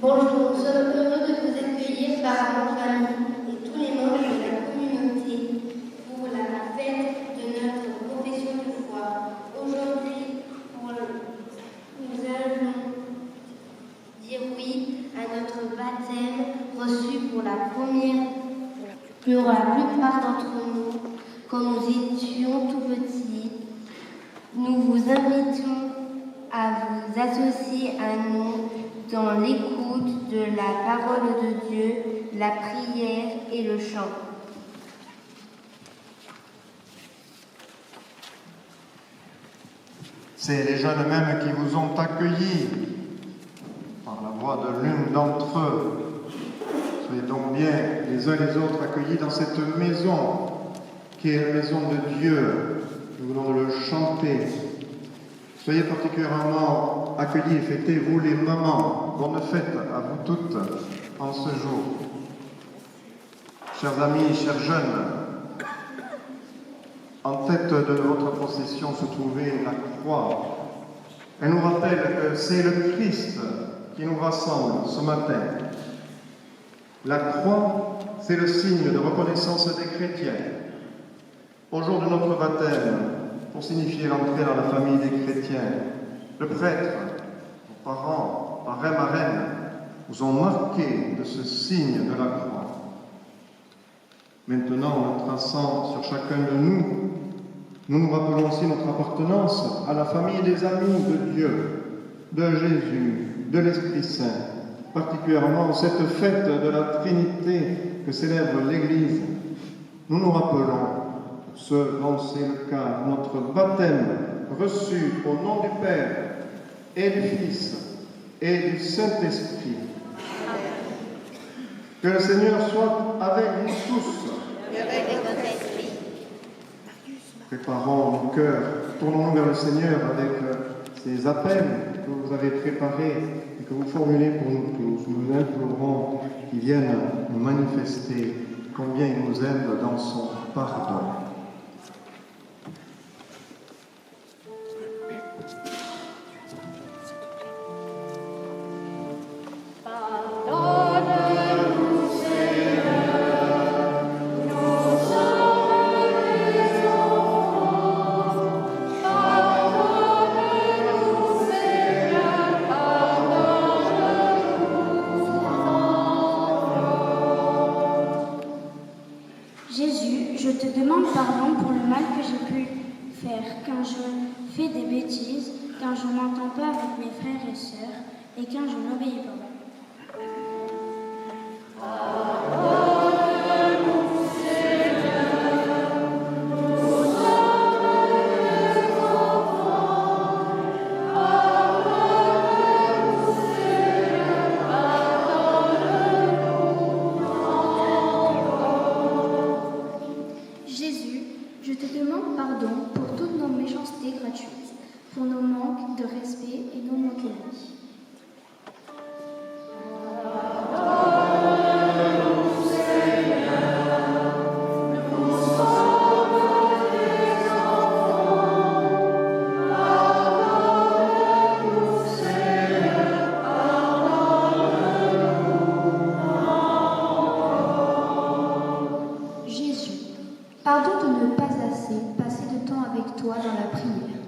Bonjour, nous sommes heureux de vous accueillir parents, famille et tous les membres de la communauté pour la fête de notre profession de foi. Aujourd'hui, nous allons dire oui à notre baptême reçu pour la plupart d'entre nous quand nous étions tout petits. Nous vous invitons à vous associer à nous dans l'écoute de la parole de Dieu, la prière et le chant. C'est les jeunes mêmes qui vous ont accueillis par la voix de l'une d'entre eux. Soyez donc bien les uns les autres accueillis dans cette maison qui est la maison de Dieu. Nous voulons le chanter. Soyez particulièrement accueillis et fêtez, vous les mamans. Bonne fête à vous toutes en ce jour. Chers amis, chers jeunes, en tête de votre procession se trouvait la croix. Elle nous rappelle que c'est le Christ qui nous rassemble ce matin. La croix, c'est le signe de reconnaissance des chrétiens. Au jour de notre baptême, pour signifier l'entrée dans la famille des chrétiens, le prêtre, vos parents, parrain, marraine, vous ont marqué de ce signe de la croix. Maintenant, en le traçant sur chacun de nous, nous nous rappelons aussi notre appartenance à la famille des amis de Dieu, de Jésus, de l'Esprit Saint, particulièrement cette fête de la Trinité que célèbre l'Église. Nous nous rappelons, pour ce dont c'est le cas, notre baptême reçu au nom du Père et du Fils et du Saint-Esprit. Que le Seigneur soit avec nous tous. Préparons nos cœurs, tournons-nous vers le Seigneur avec ces appels que vous avez préparés et que vous formulez pour nous tous. Nous implorons qu'il vienne nous manifester combien il nous aime dans son pardon. Jésus, je te demande pardon pour le mal que j'ai pu faire, quand je fais des bêtises, quand je n'entends pas avec mes frères et sœurs, et quand je n'obéis pas. Jésus, je te demande pardon pour toutes nos méchancetés gratuites, pour nos manques de respect et nos moqueries. Pardon de ne pas assez passer de temps avec toi dans la prière.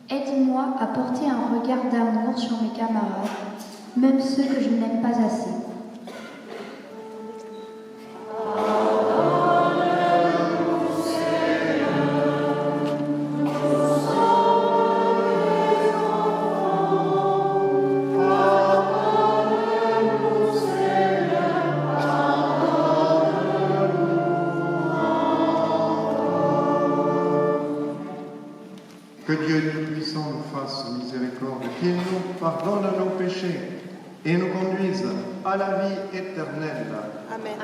Aide-moi à porter un regard d'amour sur mes camarades, même ceux que je n'aime pas assez. Que Dieu Tout-Puissant nous fasse miséricorde, qu'il nous pardonne nos péchés et nous conduise à la vie éternelle. Amen.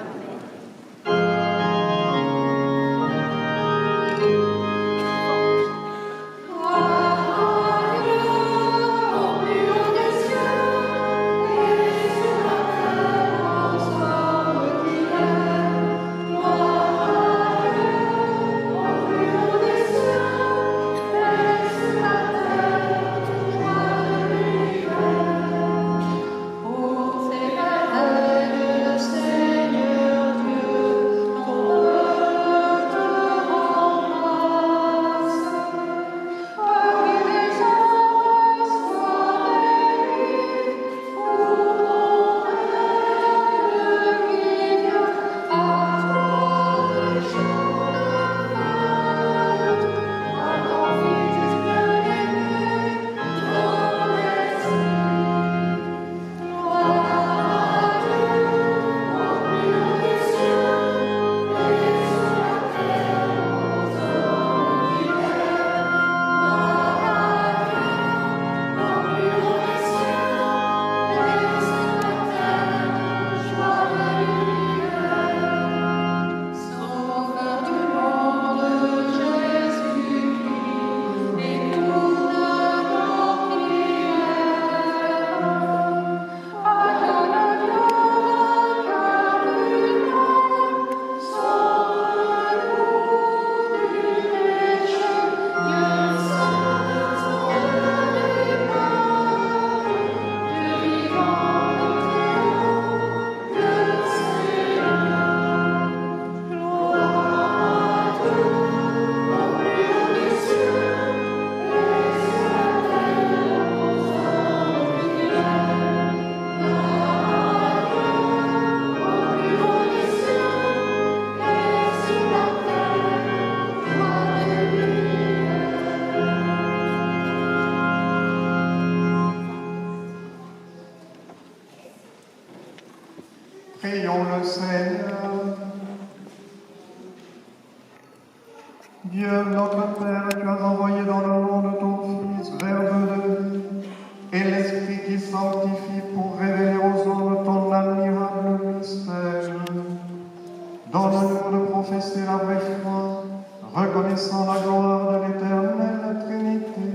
Seigneur Prions le Seigneur. Dieu, notre Père, tu as envoyé dans le monde ton Fils, Verbe de vie, et l'Esprit qui sanctifie pour révéler aux hommes ton admirable mystère. Donne-nous de professer la vraie foi, reconnaissant la gloire de l'éternelle Trinité,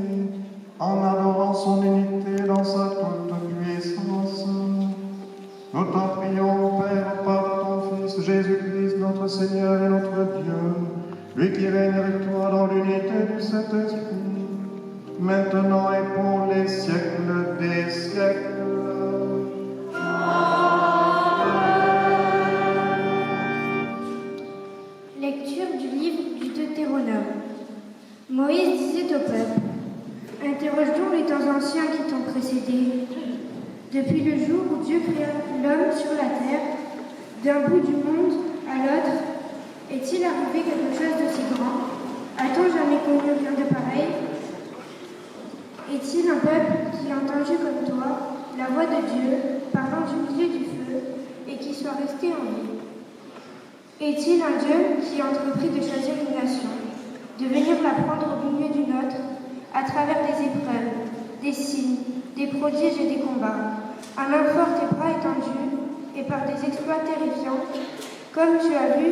en adorant son unité dans sa toute puissance. Nous t'en prions, Père, par ton Fils Jésus-Christ, notre Seigneur et notre Dieu, lui qui règne avec toi dans l'unité du Saint-Esprit, maintenant et pour les siècles des siècles. Lecture du livre du Deutéronome. Moïse disait au peuple: interroge donc les temps anciens qui t'ont précédé. Depuis le jour où Dieu créa l'homme sur la terre, d'un bout du monde à l'autre, est-il arrivé quelque chose d'aussi grand? A-t-on jamais connu rien de pareil? Est-il un peuple qui a entendu comme toi la voix de Dieu parlant du milieu du feu et qui soit resté en vie? Est-il un Dieu qui a entrepris de choisir une nation, de venir la prendre au milieu d'une autre, à travers des épreuves, des signes, des prodiges et des combats, à main forte et bras étendus, et par des exploits terrifiants, comme tu as vu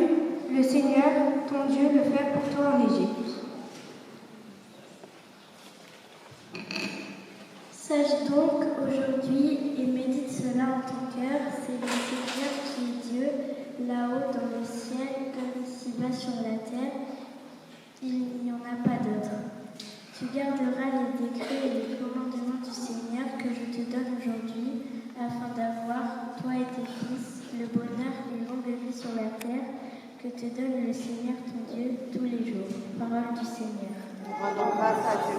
le Seigneur, ton Dieu, le faire pour toi en Égypte? Sache donc aujourd'hui et médite cela en ton cœur, c'est le Seigneur qui est Dieu, là-haut dans le ciel, comme ici-bas sur la terre, il n'y en a pas d'autre. Tu garderas les décrets et les commandements du Seigneur que je te donne aujourd'hui, afin d'avoir, toi et tes fils, le bonheur et longue vie sur la terre, que te donne le Seigneur ton Dieu tous les jours. Parole du Seigneur. Rendons grâce à Dieu.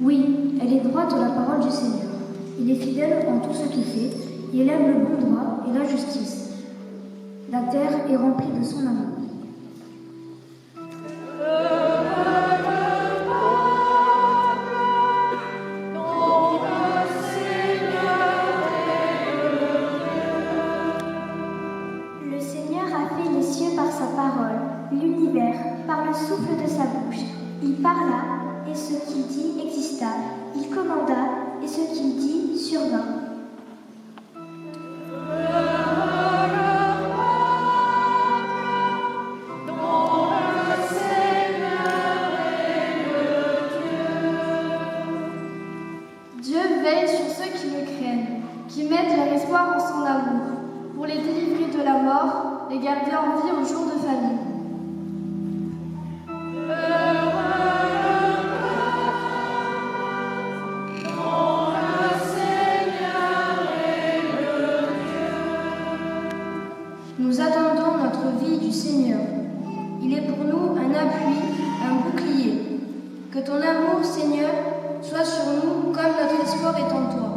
Oui, elle est droite la parole du Seigneur. Il est fidèle en tout ce qu'il fait, et il aime le bon droit et la justice. La terre est remplie de son amour. Le Seigneur a fait les cieux par sa parole, l'univers par le souffle de sa bouche. Il parla, et ce qu'il dit exista. Il commanda, et ce qu'il dit survint. Dieu veille sur ceux qui le craignent, qui mettent leur espoir en son amour, pour les délivrer de la mort, les garder en vie au jour de famine. Nous attendons notre vie du Seigneur. Il est pour nous un appui, un bouclier. Que ton amour, Seigneur, soit sur nous comme notre espoir est en toi.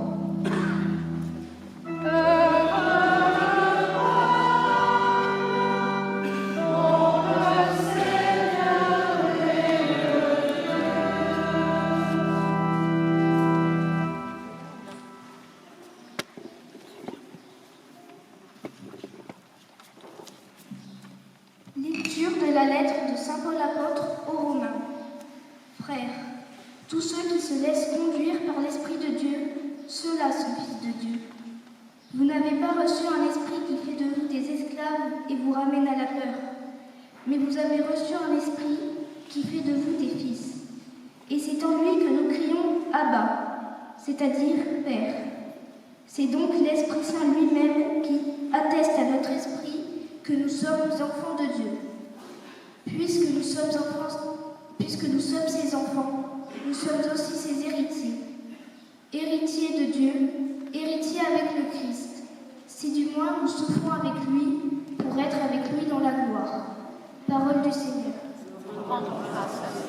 Lecture de la lettre de saint Paul apôtre aux Romains. Frères, tous ceux qui se laissent conduire par l'Esprit de Dieu, ceux-là sont fils de Dieu. Vous n'avez pas reçu un esprit qui fait de vous des esclaves et vous ramène à la peur, mais vous avez reçu un esprit qui fait de vous des fils. Et c'est en lui que nous crions « Abba », c'est-à-dire « Père ». C'est donc l'Esprit Saint lui-même qui atteste à notre esprit que nous sommes enfants de Dieu. Puisque nous sommes ses enfants, nous sommes aussi ses héritiers. Héritiers de Dieu, héritiers avec le Christ, si du moins nous souffrons avec lui pour être avec lui dans la gloire. Parole du Seigneur. Rendons grâce à Dieu.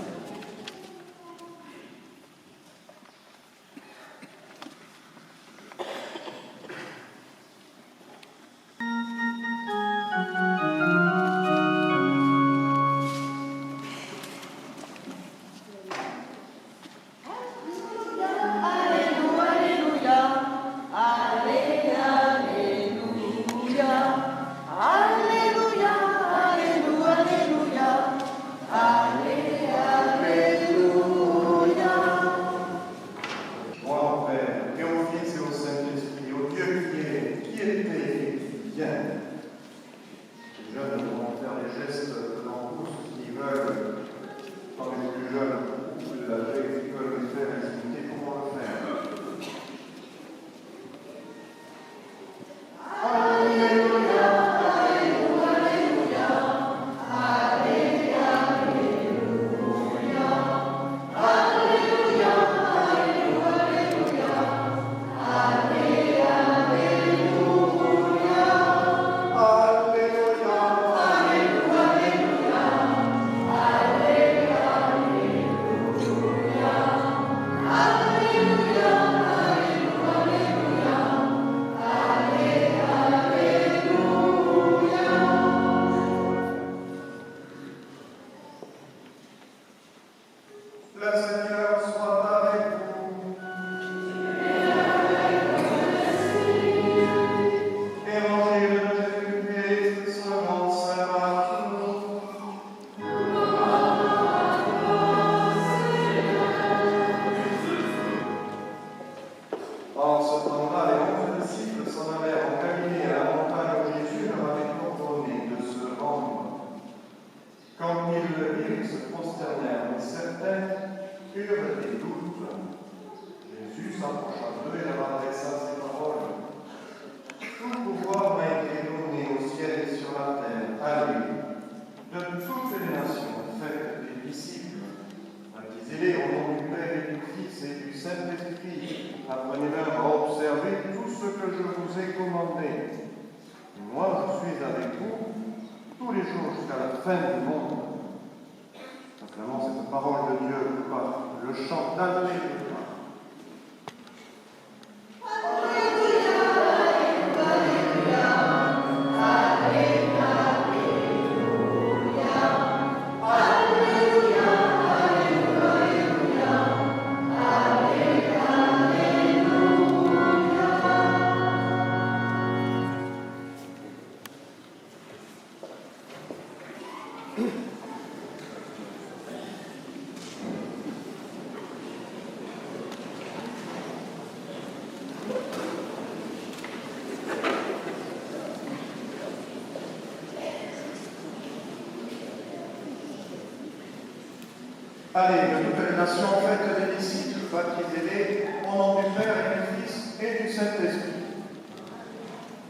Allez, de toutes les nations, faites des disciples, baptisez-les au nom du Père et du Fils et du Saint-Esprit.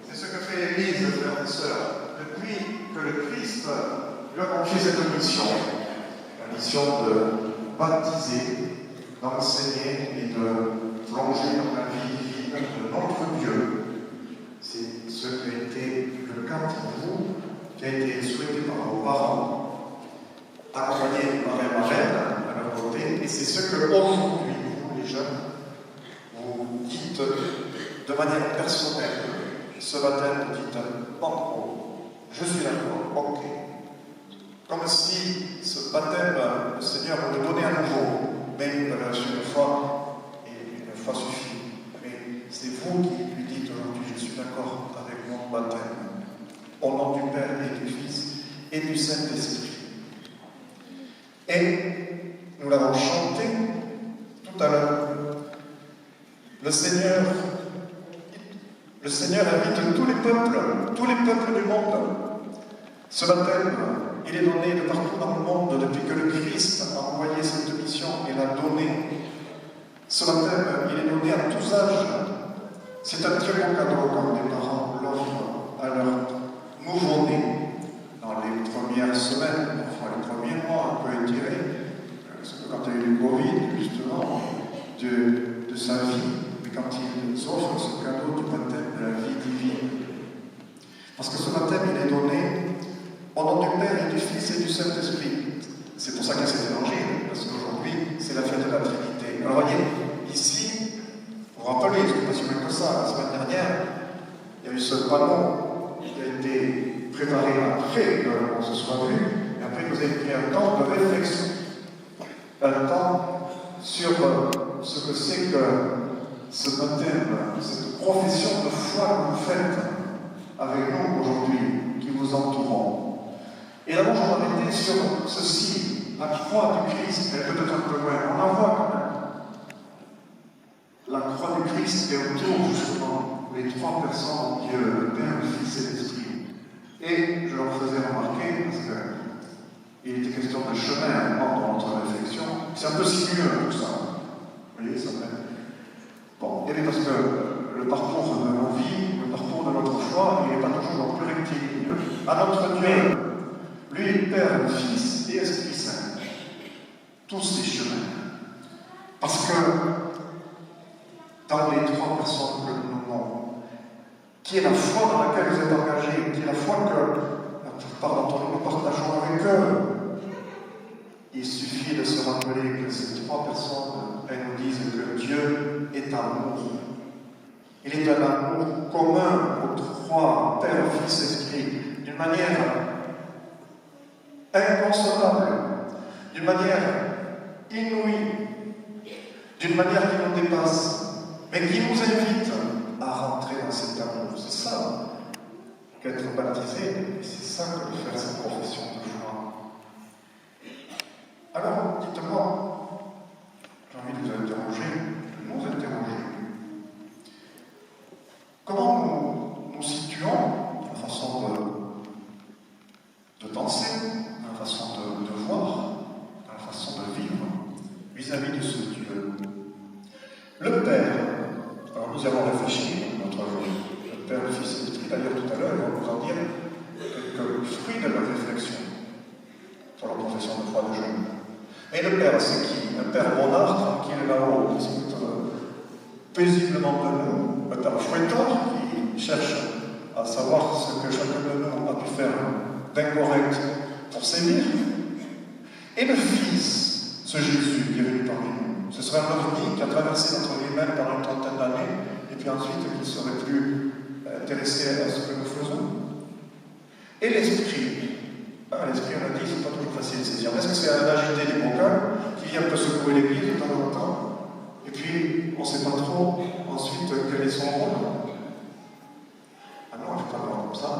C'est ce que fait l'Église, frères et sœurs, depuis que le Christ lui a confié cette mission. La mission de baptiser, d'enseigner et de plonger dans la vie divine de notre Dieu. C'est ce qui a été le cas pour vous, qui a été souhaité par vos parents, accompagné par les marraines à leur côté, et c'est ce que aujourd'hui, vous les jeunes, vous dites de manière personnelle. Ce baptême, vous dites en gros, je suis d'accord, ok. Comme si ce baptême, le Seigneur vous le donnait à nouveau, mais une fois, et une fois suffit. Mais c'est vous qui lui dites aujourd'hui, je suis d'accord avec mon baptême, au nom du Père et du Fils et du Saint-Esprit. Et nous l'avons chanté tout à l'heure. Le Seigneur invite tous les peuples du monde. Ce baptême, il est donné de partout dans le monde depuis que le Christ a envoyé cette mission et l'a donné. Ce baptême, il est donné à tous âges. C'est un très beau cadeau quand les parents l'offrent à leur nouveau-né dans les premières semaines, parfois les premiers mois, un peu étirés. Parce que quand il y a eu le Covid, de sa vie, mais quand ils offrent ce cadeau du baptême de la vie divine. Parce que ce baptême, il est donné au nom du Père et du Fils et du Saint-Esprit. C'est pour ça qu'il y a cet évangile, parce qu'aujourd'hui, c'est la fête de la Trinité. Alors voyez, ici, vous vous rappelez, c'est pas si loin que ça, la semaine dernière, il y a eu ce panneau qui a été préparé après qu'on se soit vu, et après vous avez pris un temps de réflexion, un temps sur ce que c'est que ce baptême, cette profession de foi que vous faites avec nous aujourd'hui, qui vous entourons. Et d'abord, je vais m'arrêter sur ceci, la croix du Christ, elle peut être un peu loin, on la voit quand même. La croix du Christ est autour, justement, les trois personnes, Dieu, le Père, le Fils et l'Esprit. Et je leur faisais remarquer, parce qu'il était question de chemin dans notre réflexion, c'est un peu sinueux tout ça. Vous voyez, ça fait. Bon, et bien parce que le parcours de nos vies, le parcours de notre foi, il n'est pas toujours plus rectiligne. À notre Dieu, lui, Père, le Fils et Esprit Saint, tous ces chemins. Parce que dans les trois personnes que nous nommons, qui est la foi dans laquelle vous êtes engagés, qui est la foi que la plupart d'entre nous partageons avec eux. Il suffit de se rappeler que ces trois personnes, elles nous disent que Dieu est amour. Il est un amour commun aux trois, Père, Fils, Esprit, d'une manière inconcevable, d'une manière inouïe, d'une manière qui nous dépasse, mais qui nous invite à rentrer dans cet amour. C'est ça qu'être baptisé, et c'est ça que de faire cette profession de foi. Alors, dites-moi, j'ai envie de vous interroger, de nous interroger. Comment nous situons dans la façon de penser, dans la façon de voir, dans la façon de vivre vis-à-vis de ce Dieu? Le Père, alors nous avons réfléchi notre le Père, le Fils et l'Esprit, d'ailleurs tout à l'heure, on va nous en dire quelques fruits de leur réflexion sur la profession de foi de jeunes. Et le Père, c'est qui? Un Père monarque qui est là-haut, qui s'écoute paisiblement de nous, un Père fouetteur qui cherche à savoir ce que chacun de nous a pu faire d'incorrect pour sévir. Et le Fils, ce Jésus qui est venu parmi nous, ce serait un ovni qui a traversé notre vie même pendant une trentaine d'années, et puis ensuite qui ne serait plus intéressé à ce que nous faisons. Et l'Esprit. L'Esprit, on a dit, c'est pas toujours facile de saisir. Est-ce que c'est un agité du bocal qui vient un peu secouer l'église de temps en temps, et puis on ne sait pas trop ensuite quel est son rôle? Ah non, je ne vais pas le voir comme ça.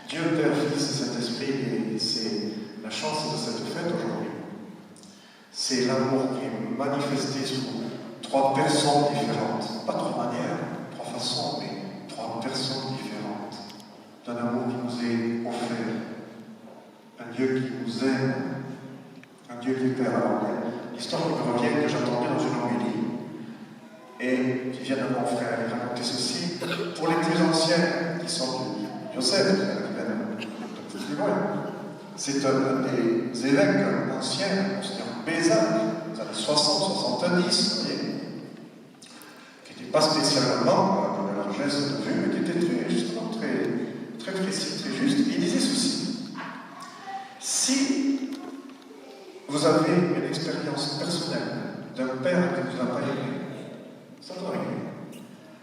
Dieu, Père, Fils et Saint-Esprit, et c'est la chance de cette fête aujourd'hui. C'est l'amour qui est manifesté sous trois personnes différentes. Pas trois manières, trois façons, mais trois personnes différentes. D'un amour qui nous est offert. Un Dieu qui nous aime. Un Dieu qui Père. Alors, l'histoire qui me revient, que j'entendais dans une homélie, et qui vient de mon frère, il racontait ceci. Pour les plus anciens, qui sont du diocèse, qui viennent un peu plus loin, c'est un des évêques anciens, c'est-à-dire Bézac, des années 60, 70, vous voyez, qui n'était pas spécialement dans la largesse de vue, mais qui était justement très précis, très juste. Il disait ceci: si vous avez une expérience personnelle d'un père qui ne vous a pas aimé, ça doit arriver.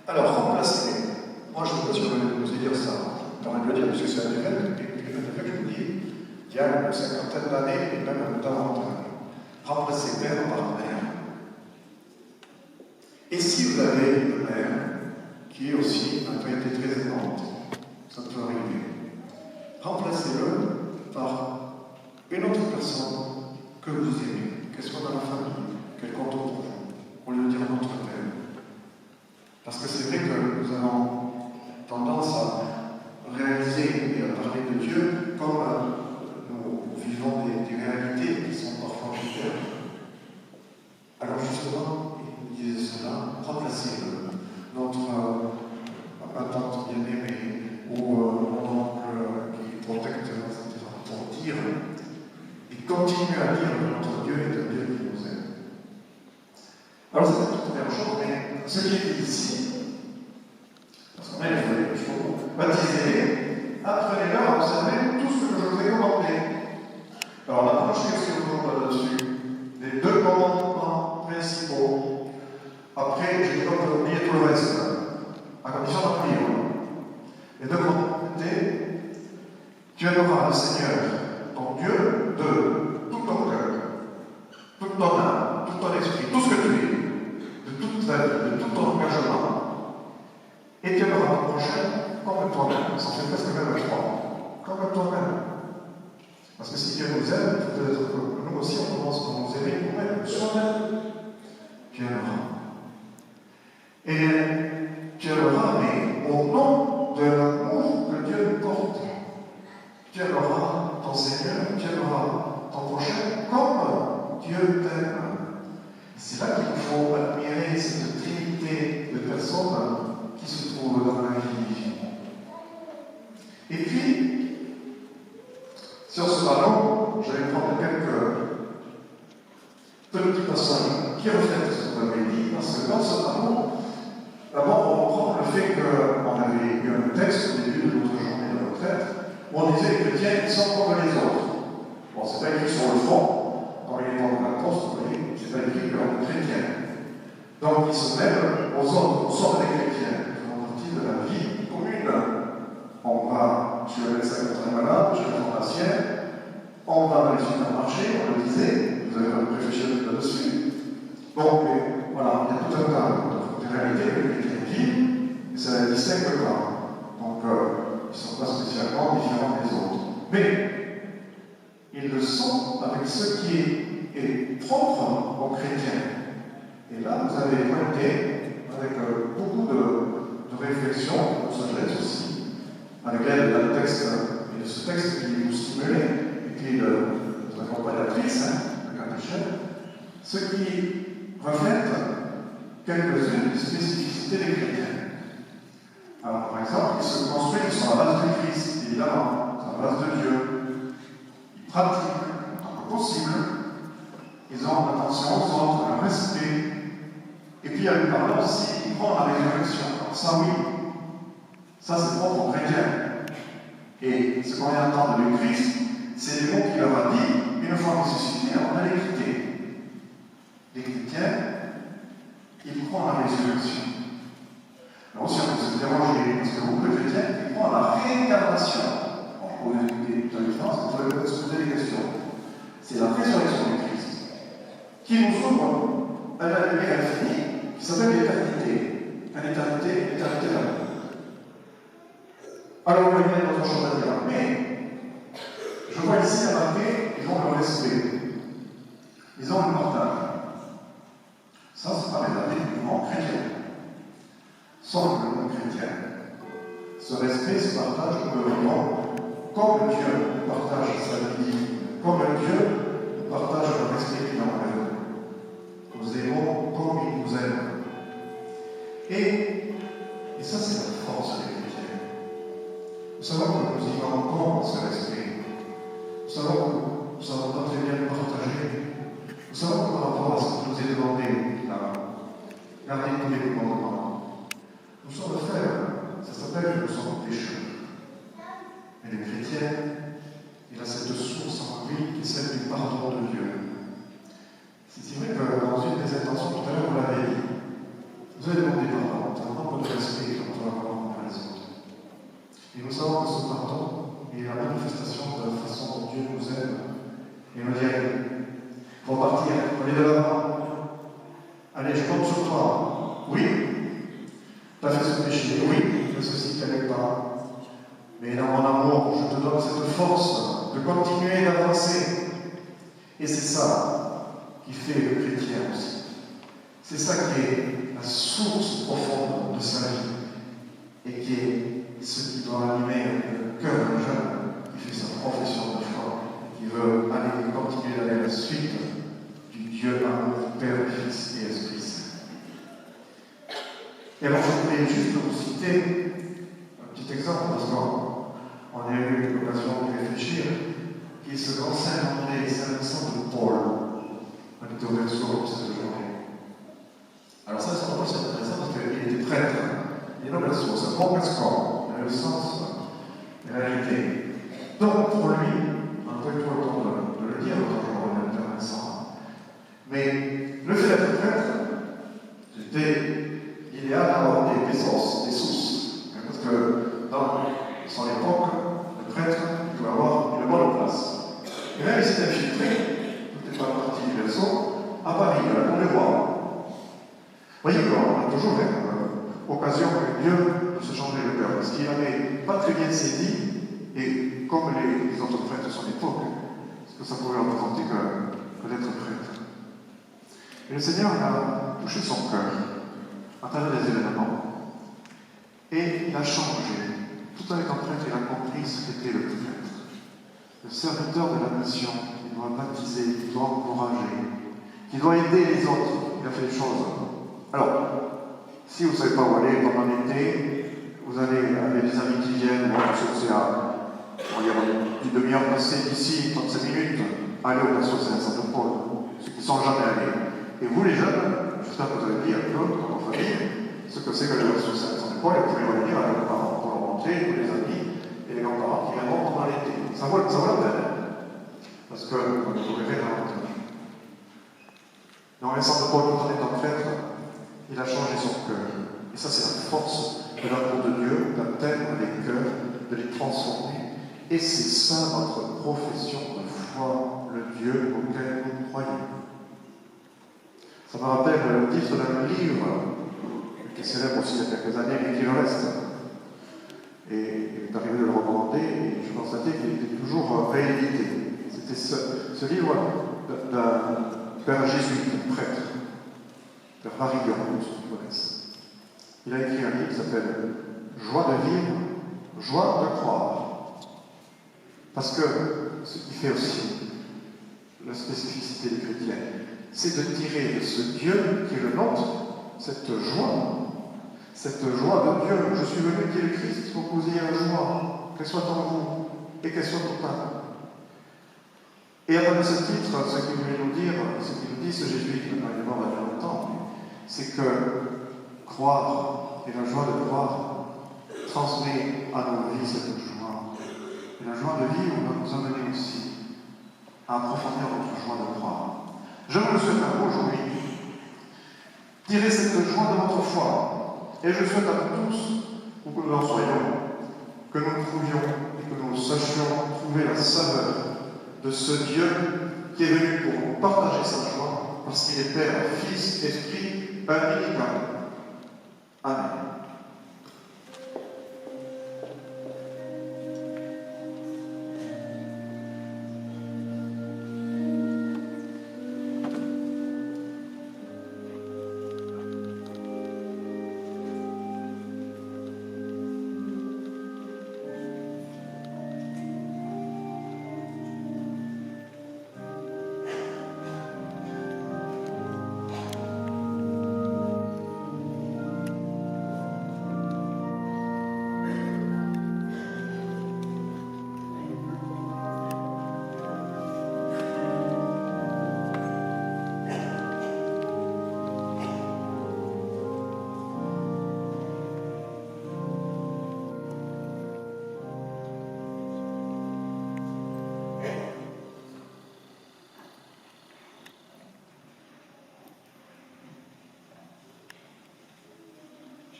Alors remplacez-les. Moi, je ne sais pas si vous allez dire ça. Je permets de le dire, parce que c'est un évêque, et puis je vous dis, il y a une cinquantaine d'années, et même davantage. Remplacez père par mère. Et si vous avez une mère qui aussi n'a pas été très aimante, ça peut arriver, remplacez-le par une autre personne que vous aimez, qu'elle soit dans la famille, qu'elle compte pour vous, au lieu de dire notre père. Parce que c'est vrai que nous avons tendance à réaliser et à parler de Dieu comme nous vivons des réalités qui sont parfois différentes. Alors justement, il nous disait cela, remplacez notre tante bien-aimée ou mon oncle qui protecte, etc. pour dire et continuer à dire que notre Dieu est un Dieu qui nous aime. baptisés, apprenez-leur à observer tout ce que je vous ai commandé. Alors, on a penché aussi autour là-dessus, les deux commandements principaux. Après, je dis pas de oublier tout le reste, à condition d'appliquer. Les deux commandements étaient: tu aimeras le Seigneur, ton Dieu, de tout ton cœur, toute ton âme, tout ton esprit, tout ce que tu es, de toute ta vie, de tout ton engagement. Et tu aimeras ton prochain comme toi-même. Ça fait presque même trois. Comme toi-même. Parce que si Dieu nous aime, peut-être que nous aussi on commence à nous aimer nous-mêmes, soi-même. Tu aimeras. Et tu aimeras, mais au nom de l'amour que Dieu nous porte. Tu aimeras ton Seigneur, tu aimeras ton prochain comme Dieu t'aime. C'est là qu'il faut admirer cette trinité de personnes qui se trouvent dans la vie. Et puis, sur ce ballon, je vais prendre quelques petits passages qui reflètent ce qu'on avait dit, parce que dans ce ballon, d'abord on reprend le fait qu'on avait eu un texte au début de notre journée de retraite, où on disait que les chrétiens ils sont comme les autres. Bon, c'est pas écrit sur le front, quand il est dans la poste, vous voyez, c'est pas écrit que l'on est chrétien. Donc ils se mêlent aux autres, sont des chrétiens, qui font partie de la vie commune. On va chez le médecin contre un malade, chez le pharmacien, on va dans les supermarchés, on le disait, vous avez réfléchi là-dessus. Bon, mais voilà, il y a tout un tas de réalités que les chrétiens vivent, et ça ne les distingue pas. Donc, ils ne sont pas spécialement différents des autres. Mais, ils le sont avec ce qui est propre aux chrétiens. Et là, vous avez pointé, avec beaucoup de réflexion, de sagesse aussi, avec l'aide d'un texte, et de ce texte qui nous stimulait, et qui est notre accompagnatrice, le catéchène, ce qui reflète quelques-unes des spécificités des chrétiens. Alors, par exemple, ils se construisent sur la base du Christ, évidemment, sur la base de Dieu. Ils pratiquent, tant que possible, ils ont l'attention aux autres, le respect, et puis, elle nous parle aussi, ils prennent la résurrection. Alors, ça, oui, ça, c'est propre aux chrétiens. Et ce qu'on vient d'entendre du Christ, c'est les mots qu'il leur a dit, une fois ressuscité, on allait quitter. Les chrétiens, ils prennent la résurrection. Alors aussi, on peut se déranger, parce que beaucoup de chrétiens, ils prennent la réincarnation. On peut poser des différences, on peut se poser des questions. C'est la résurrection du Christ qui nous ouvre à la lumière infinie, qui s'appelle l'éternité. L'éternité d'amour. Alors, on va y aller dans autre chose à dire, mais je vois ici à marquer, ils ont le respect, ils ont le partage. Ça, c'est parler de la vie du mouvement chrétien. Sans le mouvement chrétien, ce respect, ce partage, nous le vivons comme Dieu partage sa vie, comme Dieu partage le respect qu'il a envers nous. Nous aimons comme il nous aime. Et ça, c'est la force des chrétiens. Nous savons que nous y manquons dans ce respect. Nous savons que nous savons pas très bien le partager. Nous savons que par rapport à ce qui nous est demandé, garder tous les commandements, nous sommes frères. Ça s'appelle que nous sommes pécheurs. Mais les chrétiens, il a cette source en lui qui est celle du pardon de Dieu. C'est vrai que dans une des intentions, tout à l'heure, vous l'avez dit, vous avez demandé pardon, c'est un manque de respect quand on va voir envers les autres. Et nous savons que ce pardon est la manifestation de la façon dont Dieu nous aime. Et nous dit, il faut partir, aller de l'avant. Allez, je compte sur toi. Oui, tu as fait ce péché. Oui, tu fais ceci, tu n'avais pas. Mais dans mon amour, je te donne cette force de continuer d'avancer. Et c'est ça qui fait le chrétien aussi. C'est ça qui est la source profonde de sa vie. Et qui est ce qui doit animer le cœur d'un jeune qui fait sa profession de foi, qui veut continuer d'aller à la suite du Dieu amour, Père, Fils et Esprit Saint. Et alors, je voulais juste vous citer un petit exemple, parce qu'on a eu l'occasion de réfléchir, qui est ce grand Saint André et Saint Vincent de Paul. On était au berceau cette journée. Alors, ça, c'est intéressant parce qu'il était prêtre. Il est au berceau, c'est un bon prescor. Il le sens, la réalité. Donc pour lui, un peu trop le temps de le dire, toujours intéressant, mais le fait d'être prêtre, c'était l'idéal d'avoir des sources. Parce que dans son époque, le prêtre doit avoir une bonne place. Et là, il s'est infiltré, toute la partie du berceau, à Paris, pour les voir. Vous voyez qu'on a toujours occasion avec Dieu de se changer le cœur, parce qu'il n'avait pas très bien saisi, et comme les autres prêtres de son époque, ce que ça pouvait représenter que d'être prêtre. Et le Seigneur a touché son cœur à travers des événements, et il a changé. Tout en étant prêtre, il a compris ce qu'était le prêtre. Le serviteur de la mission, qui doit baptiser, qui doit encourager, qui doit aider les autres. Il a fait des choses. Alors, si vous ne savez pas où aller pendant l'été, vous allez avec des amis qui viennent, c'est il y a une demi-heure passée d'ici, 35 minutes, aller au Berceau Saint-Paul, ceux qui ne sont jamais allés. Et vous les jeunes, j'espère que vous avez dit un peu dans votre famille, ce que c'est que le Berceau Saint-Paul, et vous pouvez revenir avec vos parents pour leur montrer, tous les amis et les grands-parents qui viendront pendant l'été. Ça vaut la peine, parce que vous verrez davantage. Dans les centres de Paul, quand on est en prêtre, il a changé son cœur. Et ça, c'est la force de l'amour de Dieu, d'atteindre les cœurs, de les transformer. Et c'est ça notre profession de foi, le Dieu auquel nous croyons. Ça me rappelle le titre d'un livre qui est célèbre aussi il y a quelques années, mais qui le reste. Et il est arrivé de le recommander, et je constatais qu'il était toujours réédité. C'était ce livre d'un père jésuite, un prêtre, père Varillon, ceux qui connaissent. Il a écrit un livre qui s'appelle Joie de vivre, joie de croire. Parce que ce qui fait aussi la spécificité des chrétiens, c'est de tirer de ce Dieu qui est le nôtre, cette joie de Dieu. Je suis venu, qui est le Christ, pour que vous ayez la joie, qu'elle soit en vous et qu'elle soit totale. Et à travers ce titre, ce qu'il voulait nous dire, ce qu'il nous dit, ce jésuite, il est mort il y a longtemps, c'est que croire et la joie de croire transmet à nos vies cette joie. Et la joie de vivre va nous amener aussi à approfondir notre joie de croire. Je vous le souhaite à vous aujourd'hui. Tirez cette joie de votre foi. Et je souhaite à nous tous, où que nous en soyons, que nous trouvions et que nous sachions trouver la saveur de ce Dieu qui est venu pour nous partager sa joie, parce qu'il est Père, Fils, Esprit, un unique Amen. Amen.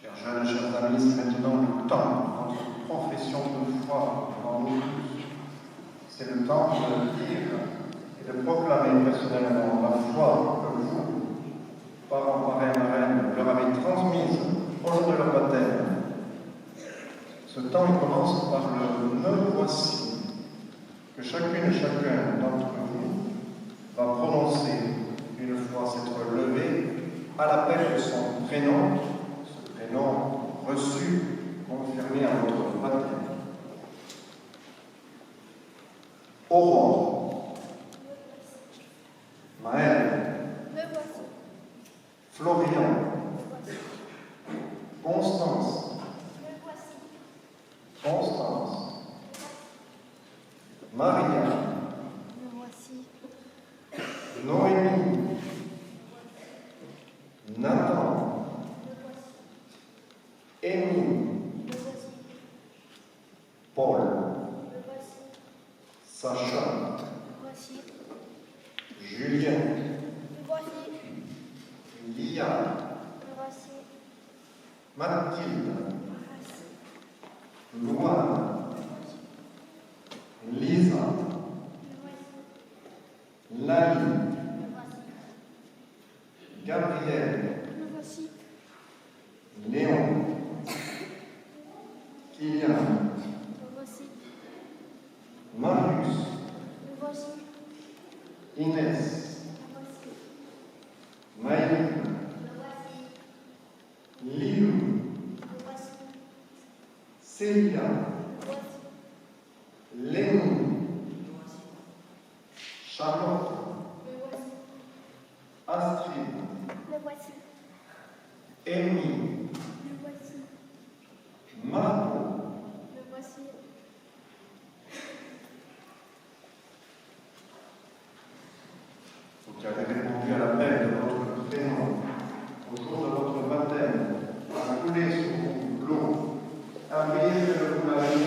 Chers jeunes, chers amis, c'est maintenant le temps de notre profession de foi devant nous tous. C'est le temps de dire et de proclamer personnellement la foi que vous, parents, parrains, marraines, leur avez transmise au jour de leur baptême. Ce temps commence par le « me voici » que chacune et chacun d'entre vous va prononcer une fois s'être levé à l'appel de son prénom, prénom reçu, confirmé à votre baptême. Aurore, Maëlle, Florian, Constance, Constance, Maria, Noémie, Nathan, Émile, Sacha, voici, Julien, me voici, Lia, me voici, Mathilde, me voici, Louane, Lisa, me voici, Lali, me voici, Gabriel, me voici, Léon, Kylian, me voici, Marius, me voici, Inès, me voici, Maïline, me voici, Lilou, me voici, Célia, me voici, Léonie, Charlotte, me voici, Astrid, me voici, Amy, me voici, Marco, me voici. vous qui avez répondu à l'appel de votre prénom au jour de votre baptême, a coulé sur vous l'eau, a brillé que vous l'avez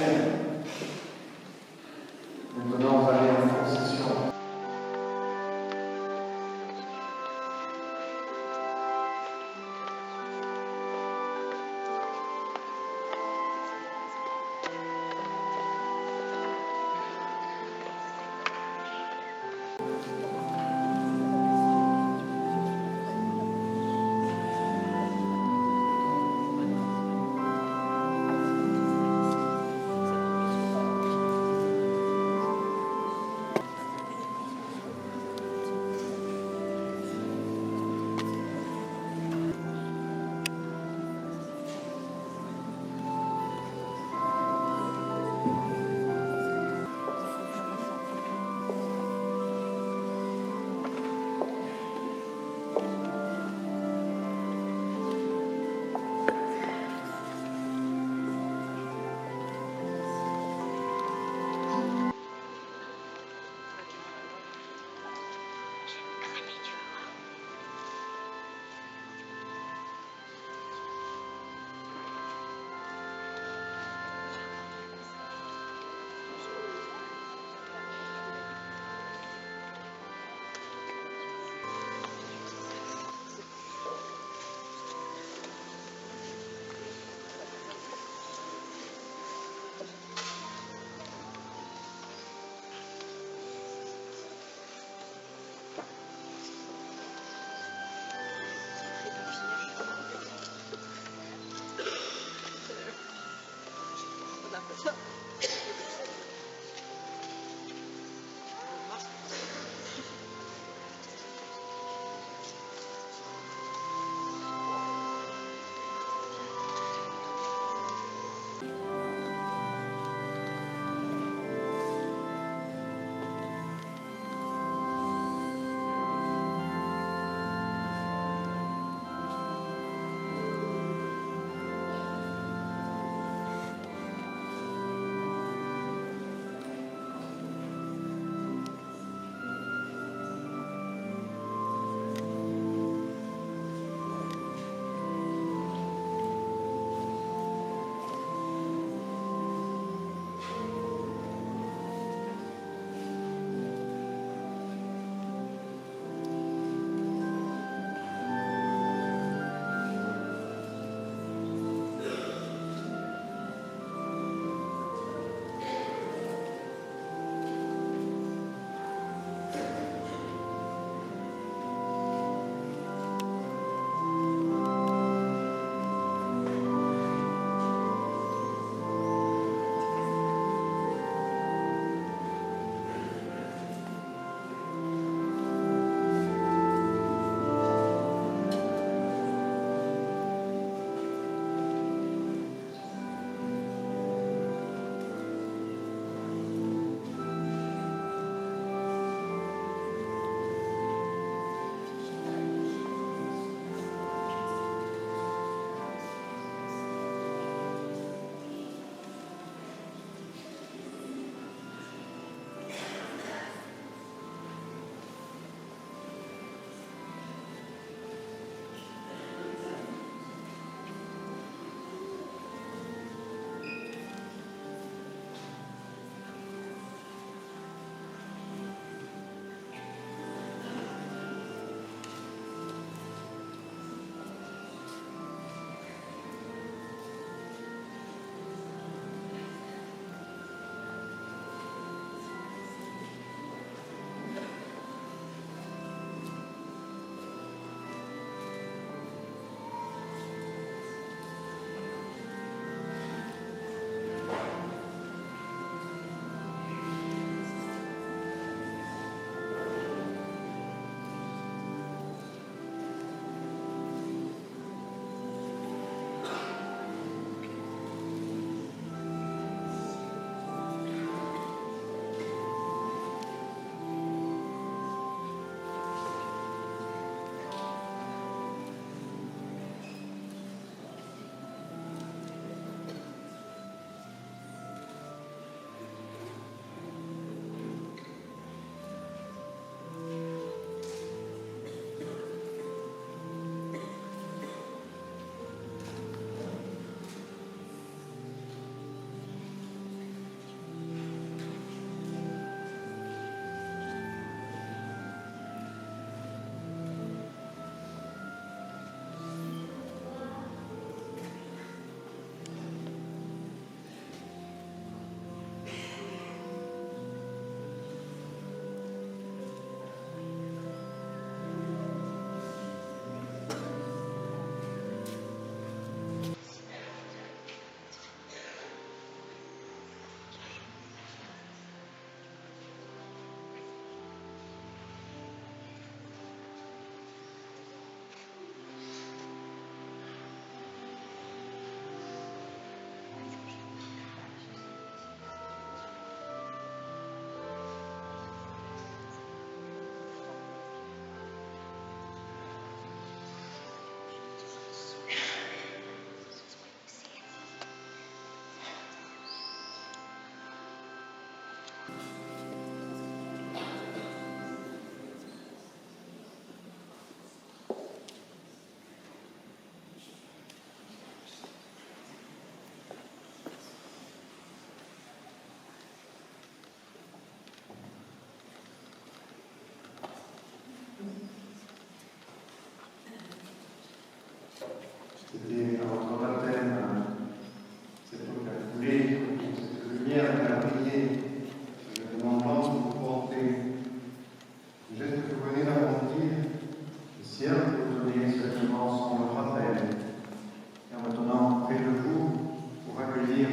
dire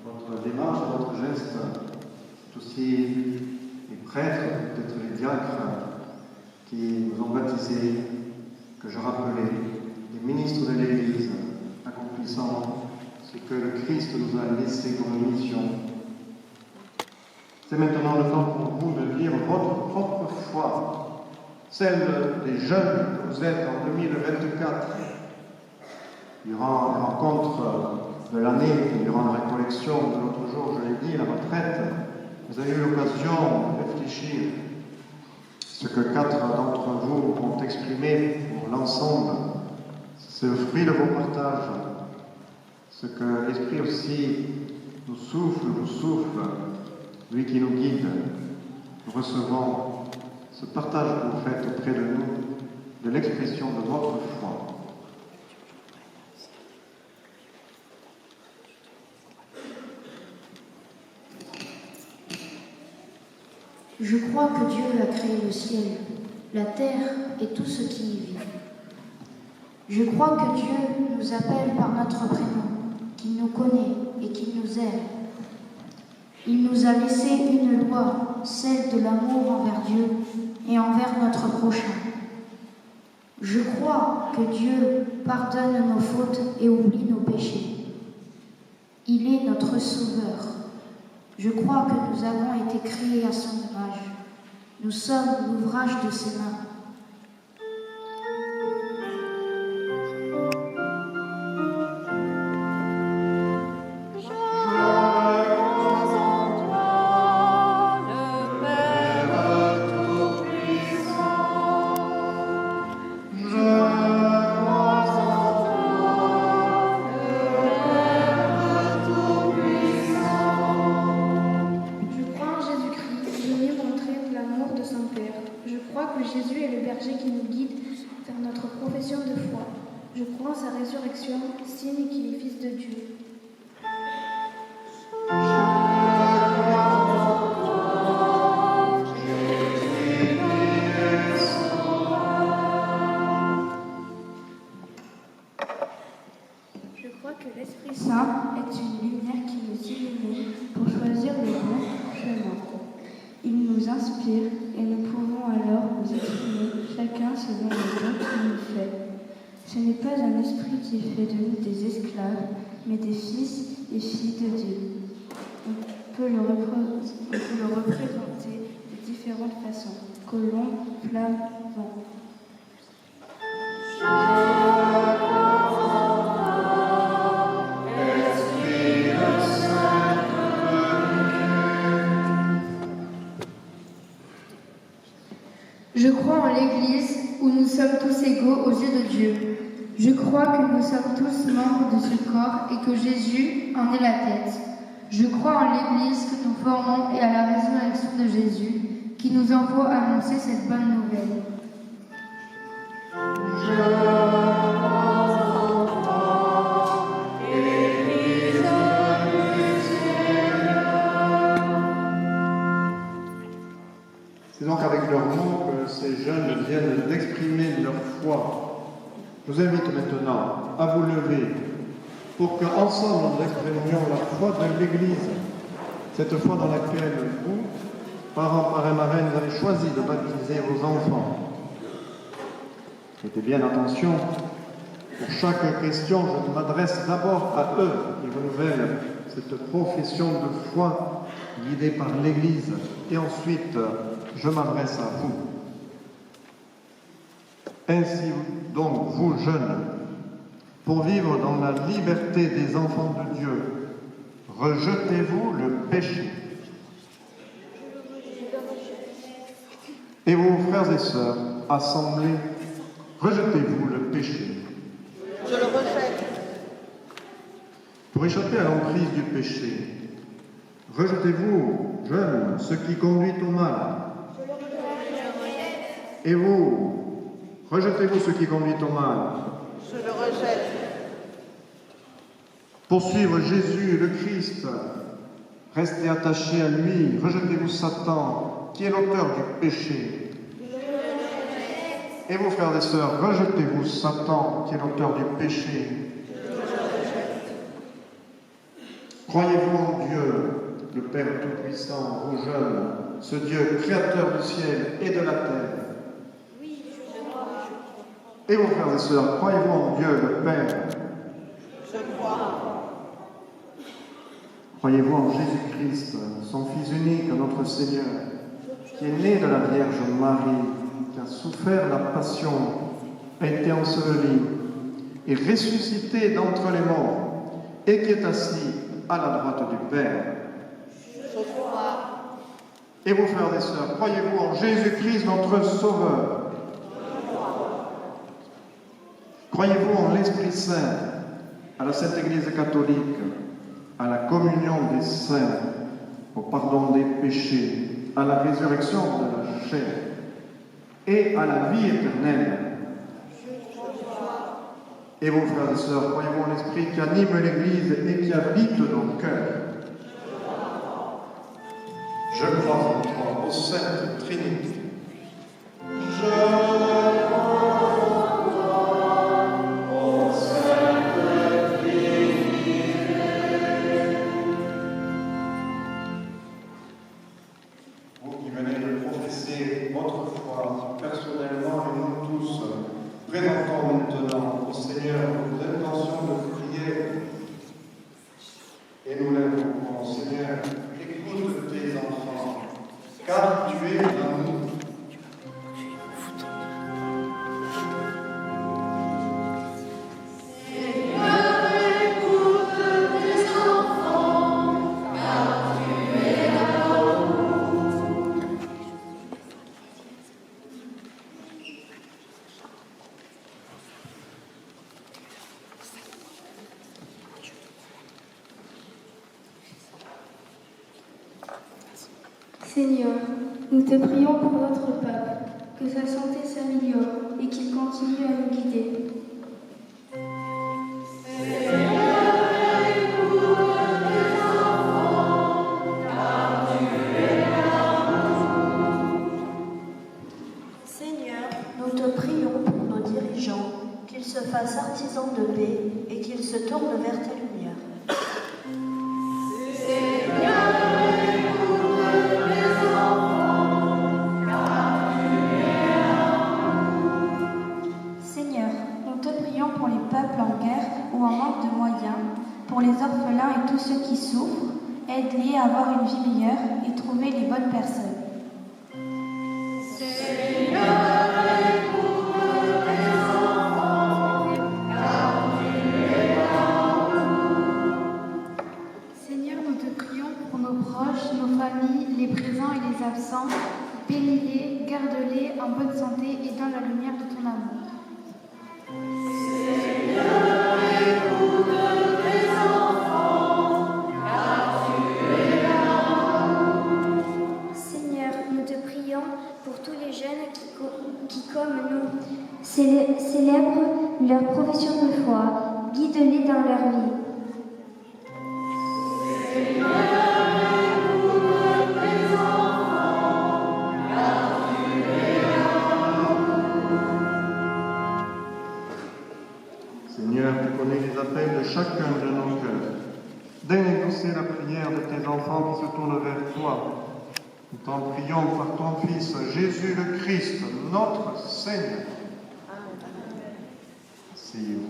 votre démarche, votre geste. C'est aussi les prêtres, peut-être les diacres, qui nous ont baptisés, que je rappelais, les ministres de l'Église, accomplissant ce que le Christ nous a laissé comme mission. C'est maintenant le temps pour vous de lire votre propre foi, celle des jeunes que vous êtes en 2024, durant la rencontre de l'année, durant la récollection de l'autre jour, je l'ai dit, la retraite. Vous avez eu l'occasion de réfléchir ce que 4 d'entre vous ont exprimé pour l'ensemble. C'est le fruit de vos partages. Ce que l'Esprit aussi nous souffle, lui qui nous guide. Nous recevons ce partage que vous faites auprès de nous, de l'expression de votre foi. Je crois que Dieu a créé le ciel, la terre et tout ce qui y vit. Je crois que Dieu nous appelle par notre prénom, qu'il nous connaît et qu'il nous aime. Il nous a laissé une loi, celle de l'amour envers Dieu et envers notre prochain. Je crois que Dieu pardonne nos fautes et oublie nos péchés. Il est notre Sauveur. Je crois que nous avons été créés à son image. Nous sommes l'ouvrage de ses mains. Jésus est le berger qui nous guide vers notre profession de foi. Je crois en sa résurrection, signe qu'il est Fils de Dieu. Je crois que l'Esprit Saint est une lumière qui nous illumine pour choisir le bon chemin. Il nous inspire et nous pouvons alors nous exprimer chacun selon le don qu'il nous fait. Ce n'est pas un esprit qui fait de nous des esclaves, mais des fils et filles de Dieu. On peut le représenter de différentes façons. Colombe, flamme, vent. Je crois en l'Église où nous sommes tous égaux aux yeux de Dieu. Je crois que nous sommes tous membres de ce corps et que Jésus en est la tête. Je crois en l'Église que nous formons et à la résurrection de Jésus qui nous envoie annoncer cette bonne nouvelle. C'est donc avec leurs mots que ces jeunes viennent d'exprimer leur foi. Je vous invite maintenant à vous lever pour qu'ensemble nous exprimions la foi de l'Église, cette foi dans laquelle vous, parents, parrains, marraines, vous avez choisi de baptiser vos enfants. Prêtez bien attention, pour chaque question, je m'adresse d'abord à eux. Ils renouvellent cette profession de foi guidée par l'Église, et ensuite je m'adresse à vous. Ainsi donc, vous jeunes, pour vivre dans la liberté des enfants de Dieu, rejetez-vous le péché. Et vos frères et sœurs, assemblés, rejetez-vous le péché. Je le rejette. Pour échapper à l'emprise du péché, rejetez-vous, jeunes, ce qui conduit au mal. Et vous, rejetez-vous ce qui conduit au mal. Je le rejette. Pour suivre Jésus, le Christ, restez attachés à lui. Rejetez-vous Satan, qui est l'auteur du péché. Et vous, frères et sœurs, rejetez-vous Satan, qui est l'auteur du péché. Croyez-vous en Dieu, le Père Tout-Puissant, vous jeunes, ce Dieu créateur du ciel et de la terre? Oui, je crois. Et vos frères et sœurs, croyez-vous en Dieu, le Père? Je crois. Croyez-vous en Jésus-Christ, son Fils unique, notre Seigneur, qui est né de la Vierge Marie, qui a souffert la passion, a été enseveli et ressuscité d'entre les morts, et qui est assis à la droite du Père? Je crois. Et vos frères et sœurs, croyez-vous en Jésus-Christ, notre Sauveur? Croyez-vous en l'Esprit Saint, à la Sainte Église catholique, à la communion des saints, au pardon des péchés, à la résurrection de la chair et à la vie éternelle? Et vos frères et sœurs, croyez-vous en l'Esprit qui anime l'Église et qui habite nos cœurs? Je crois en toi, ô Sainte Trinité. Vous qui venez de professer votre foi personnellement et nous tous, présentons maintenant au Seigneur nos intentions de prière. Et nous l'invoquons, Seigneur, écoute tes enfants, car tu es l'amour. Seigneur, nous te prions pour notre pape, que sa santé s'améliore et qu'il continue à nous guider. Seigneur, nous te prions pour nos dirigeants, qu'ils se fassent artisans de paix et qu'ils se tournent vers tes lumières. Seigneur, nous te prions pour les peuples en guerre ou en manque de moyens, pour les orphelins et tous ceux qui souffrent, aide-les à avoir une vie meilleure et trouver les bonnes personnes. Seigneur, nous te prions pour nos proches, nos familles, les présents et les absents. Bénis-les, garde-les en bonne santé et dans la lumière de ton amour. Seigneur, nous te prions pour tous les jeunes qui comme nous, célèbrent leur profession de foi. Guide-les dans leur vie. Seigneur, tu connais les appels de chacun de nos cœurs. Daigne exaucer la prière de tes enfants qui se tournent vers toi. Nous t'en prions par ton Fils, Jésus le Christ, notre Seigneur. Asseyez-vous.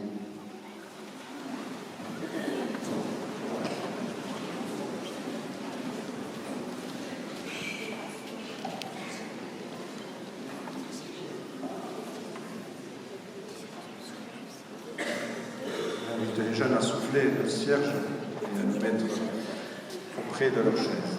J'invite les jeunes à souffler le cierge et à nous mettre auprès de leur chaise.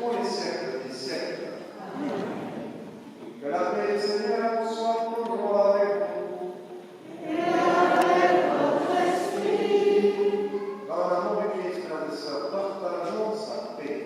pour les siècles des siècles. Que la paix du Seigneur soit toujours avec vous. Et avec votre esprit. Dans l'amour du Christ, frères et sœurs, partageons sa paix.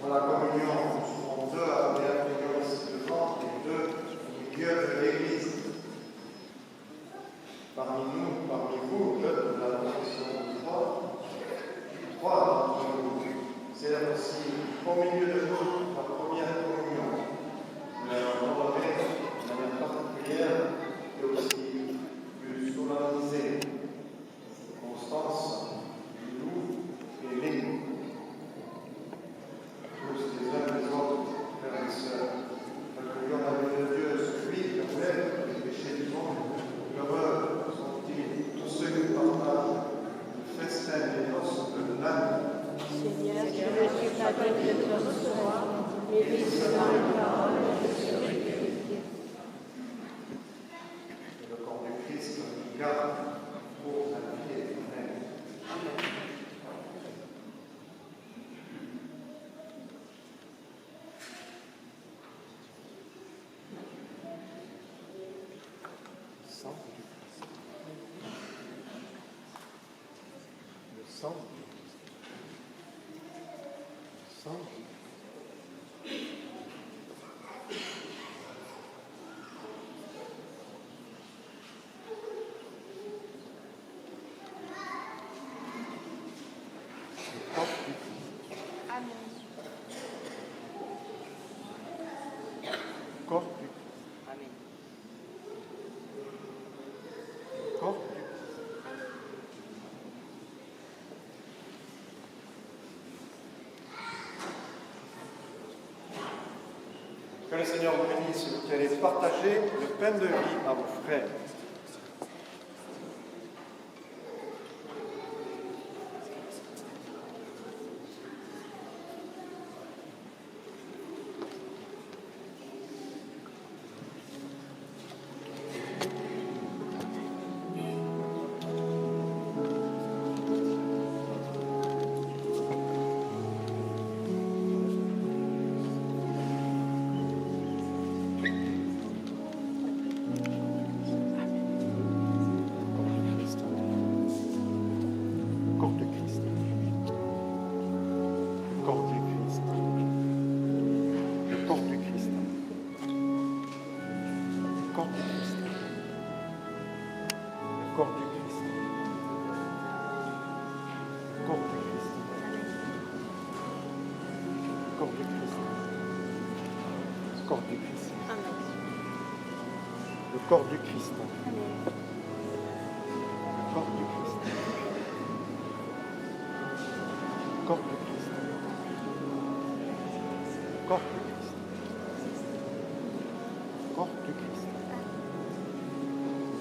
Pour la communion, nous serons deux à la communion ici devant et deux au milieu de l'Église. Parmi nous, parmi vous, peuple de la confession de foi, trois d'entre nous célèbrent aussi au milieu de nous la première communion. Nous l'avons honorée de manière particulière et aussi plus solennisée. Constance, Lou et Lénie. Tous les uns les autres, frères et sœurs, accueillons la vie de Dieu, celui qui enlève les péchés du monde. Heureux sont-ils tous ceux qui partagent le festin des noces de l'âme. Seigneur, je ne suis pas digne de te recevoir, mais vis seulement une parole et je serai guéri. Le corps du Christ nous garde pour la vie éternelle. Amen. Sang du Christ. Le sang du Christ. Le sang du Christ. Le corps du Christ. Amen. Corps du Christ. Amen. Corps du Christ. Que le Seigneur vous bénisse, vous qui allez partager le pain de vie à vos frères. corps du Christ. Le corps du Christ. Le corps du Christ. Le corps du Christ. Le corps du Christ. Le corps du Christ. Le corps du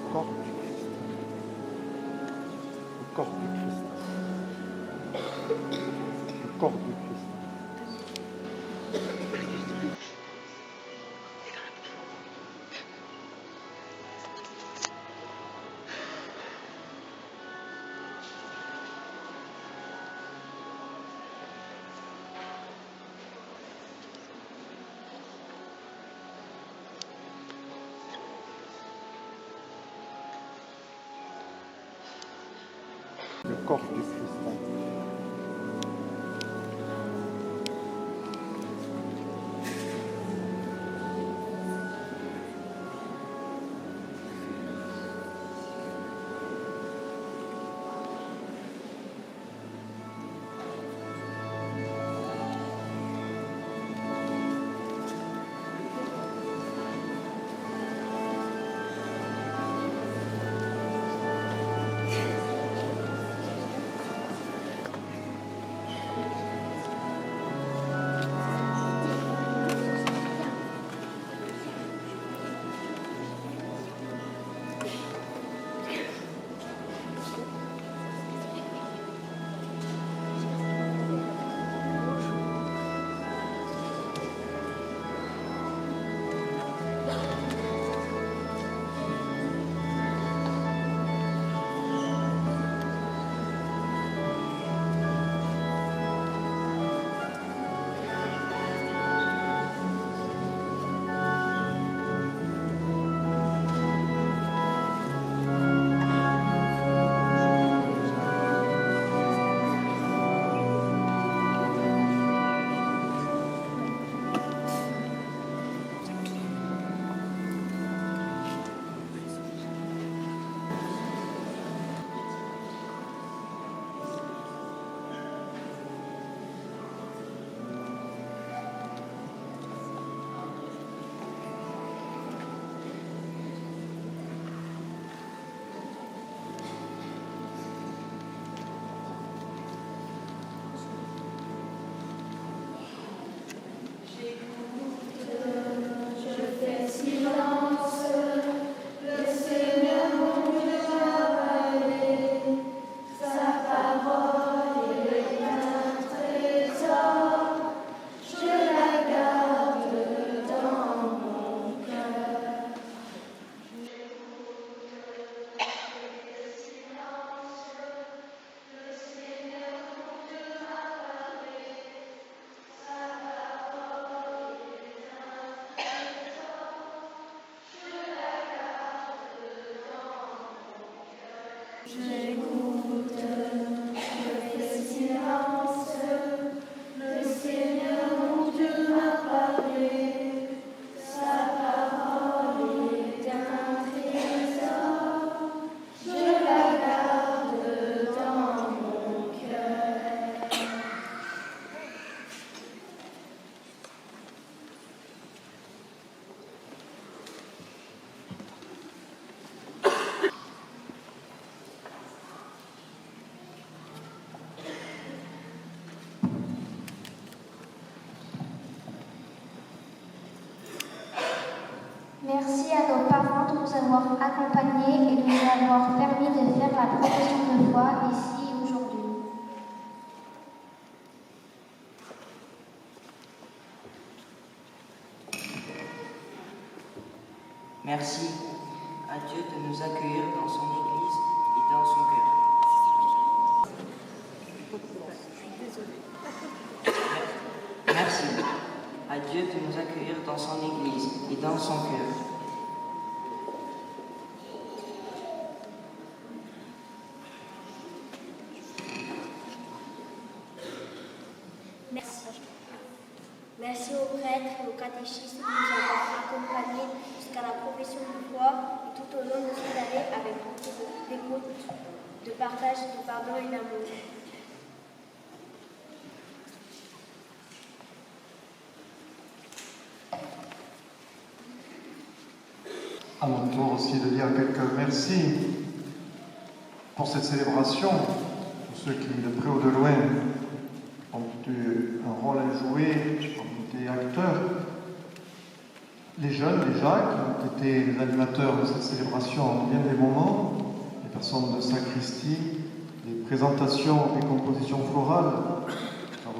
Christ. Le corps du Christ. Le corps du Christ. Le corps du Christ. Le corps du Christ. Le corps du Christ. Le corps du Christ. Le corps du Christ. Merci à nos parents de nous avoir accompagnés et de nous avoir permis de faire la profession de foi ici et aujourd'hui. Merci à Dieu de nous accueillir dans son Église et dans son cœur. Merci à Dieu de nous accueillir dans son Église et dans son cœur. Merci. Merci aux prêtres et aux catéchistes de nous avoir accompagnés jusqu'à la profession de foi pardon et l'amour. À mon tour aussi de dire quelques merci pour cette célébration, pour ceux qui, de près ou de loin, ont eu un rôle à jouer, ont été acteurs. Les jeunes, déjà, qui ont été les animateurs de cette célébration en bien des moments, les personnes de sacristie, les présentations et compositions florales,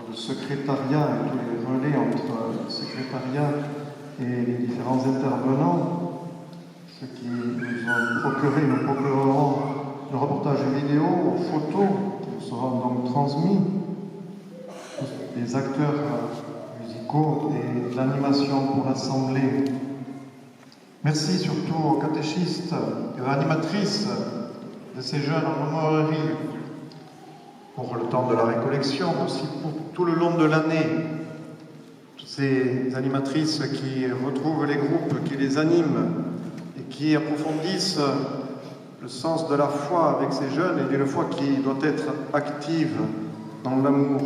le secrétariat et tous les relais entre le secrétariat et les différents intervenants, ceux qui nous procureront le reportage vidéo, photos, qui nous seront donc transmis, les acteurs musicaux et l'animation pour l'Assemblée. Merci surtout aux catéchistes et aux animatrices de ces jeunes en aumônerie pour le temps de la récollection, mais aussi pour tout le long de l'année. Toutes ces animatrices qui retrouvent les groupes, qui les animent et qui approfondissent le sens de la foi avec ces jeunes et d'une foi qui doit être active dans l'amour,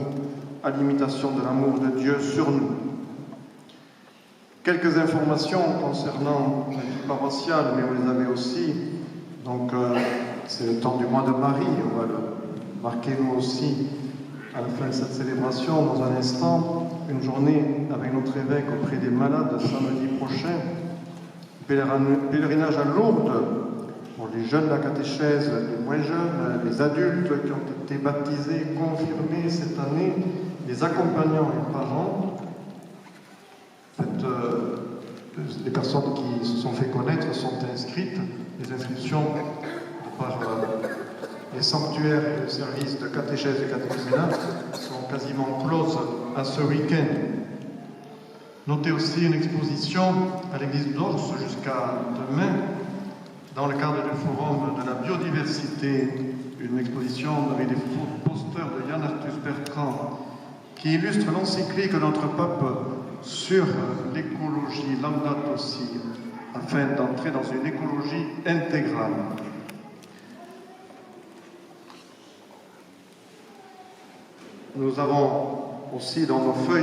à l'imitation de l'amour de Dieu sur nous. Quelques informations concernant la vie paroissiale, mais vous les avez aussi. Donc, c'est le temps du mois de Marie. On va le marquer nous aussi à la fin de cette célébration. Dans un instant, une journée avec notre évêque auprès des malades samedi prochain. Pèlerinage à Lourdes pour les jeunes de la catéchèse, les moins jeunes, les adultes qui ont été baptisés, confirmés cette année, les accompagnants et parents. Les personnes qui se sont fait connaître sont inscrites. Les inscriptions par les sanctuaires et le service de catéchèse et catéchuménat sont quasiment closes à ce week-end. Notez aussi une exposition à l'église d'Ors jusqu'à demain, dans le cadre du forum de la biodiversité, une exposition avec des posters de Yann Arthus Bertrand qui illustre l'encyclique de notre pape sur l'écologie, Laudato Si, afin d'entrer dans une écologie intégrale. Nous avons aussi dans nos feuilles,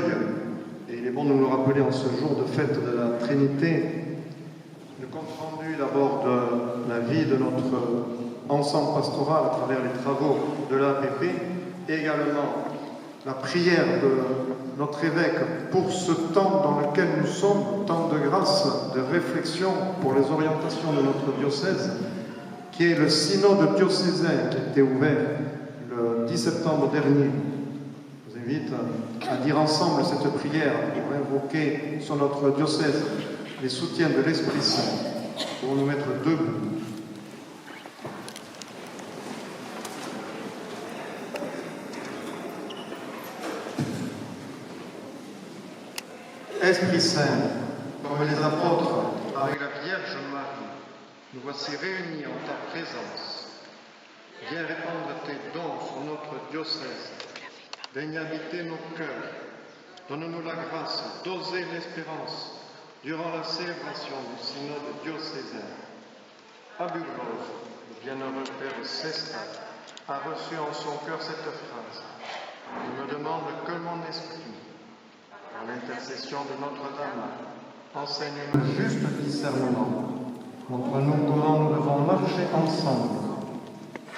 et il est bon de nous le rappeler en ce jour de fête de la Trinité, le compte rendu d'abord de la vie de notre ensemble pastoral à travers les travaux de l'APP, et également la prière de notre évêque pour ce temps dans lequel nous sommes, temps de grâce, de réflexion pour les orientations de notre diocèse, qui est le synode diocésain qui a été ouvert le 10 septembre dernier. Je vous invite à dire ensemble cette prière pour invoquer sur notre diocèse les soutiens de l'Esprit Saint, pour nous mettre debout. Esprit Saint, comme les apôtres avec la Vierge Marie, nous voici réunis en ta présence. Viens répandre tes dons sur notre diocèse. Daigne habiter nos cœurs. Donne-nous la grâce d'oser l'espérance durant la célébration du synode diocésain. Abulos, le bienheureux Père Cesta, a reçu en son cœur cette phrase. Il me demande que mon esprit, par l'intercession de Notre-Dame, enseigne le juste discernement. Montre-nous comment nous devons marcher ensemble.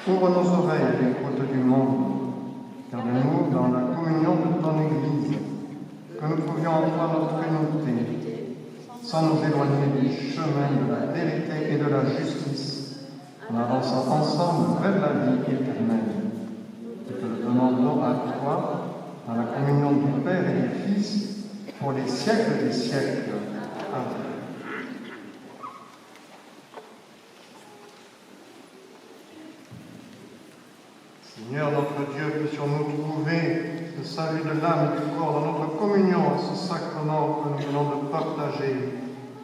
Ouvre nos oreilles à l'écoute du monde. Garde-nous dans la communion de ton Église, que nous pouvions entrer notre unité, sans nous éloigner du chemin de la vérité et de la justice, en avançant ensemble vers la vie éternelle. Nous te le demandons à toi, dans la communion du Père et du Fils, pour les siècles des siècles. Amen. Seigneur notre Dieu, puissions-nous trouver le salut de l'âme et du corps dans notre communion à ce sacrement que nous venons de partager,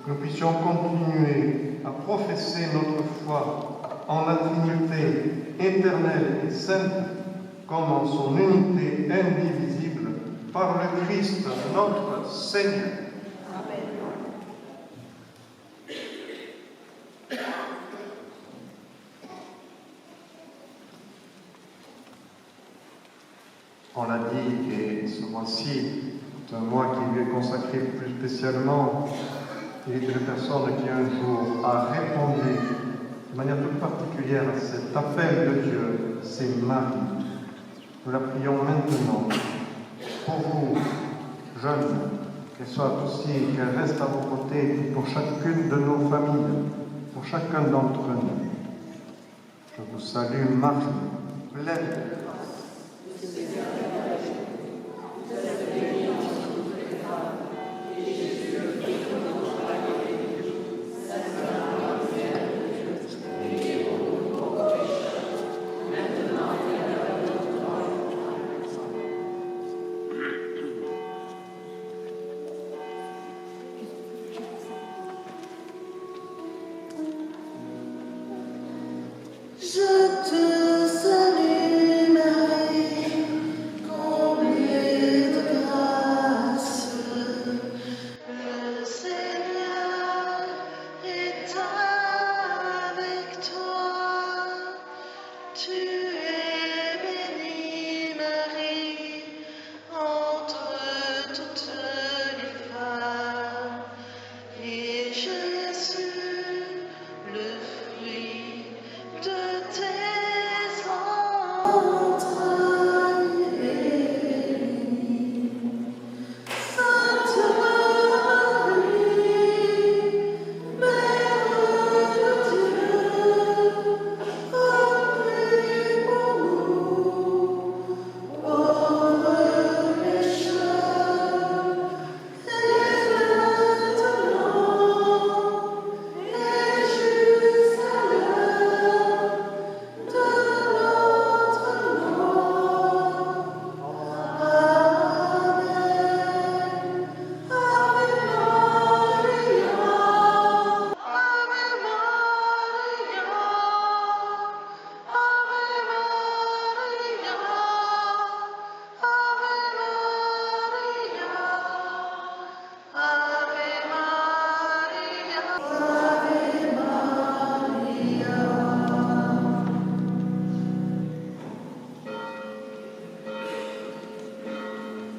que nous puissions continuer à professer notre foi en la Trinité éternelle et sainte, comme en son unité indivisible, par le Christ notre Seigneur. Amen. On l'a dit, et ce mois-ci, c'est un mois qui lui est consacré plus spécialement. Il est une personne qui un jour a répondu de manière toute particulière à cet appel de Dieu, c'est Marie. Nous la prions maintenant pour vous, jeunes, qu'elle soit aussi, qu'elle reste à vos côtés pour chacune de nos familles, pour chacun d'entre nous. Je vous salue, Marie, pleine de grâce.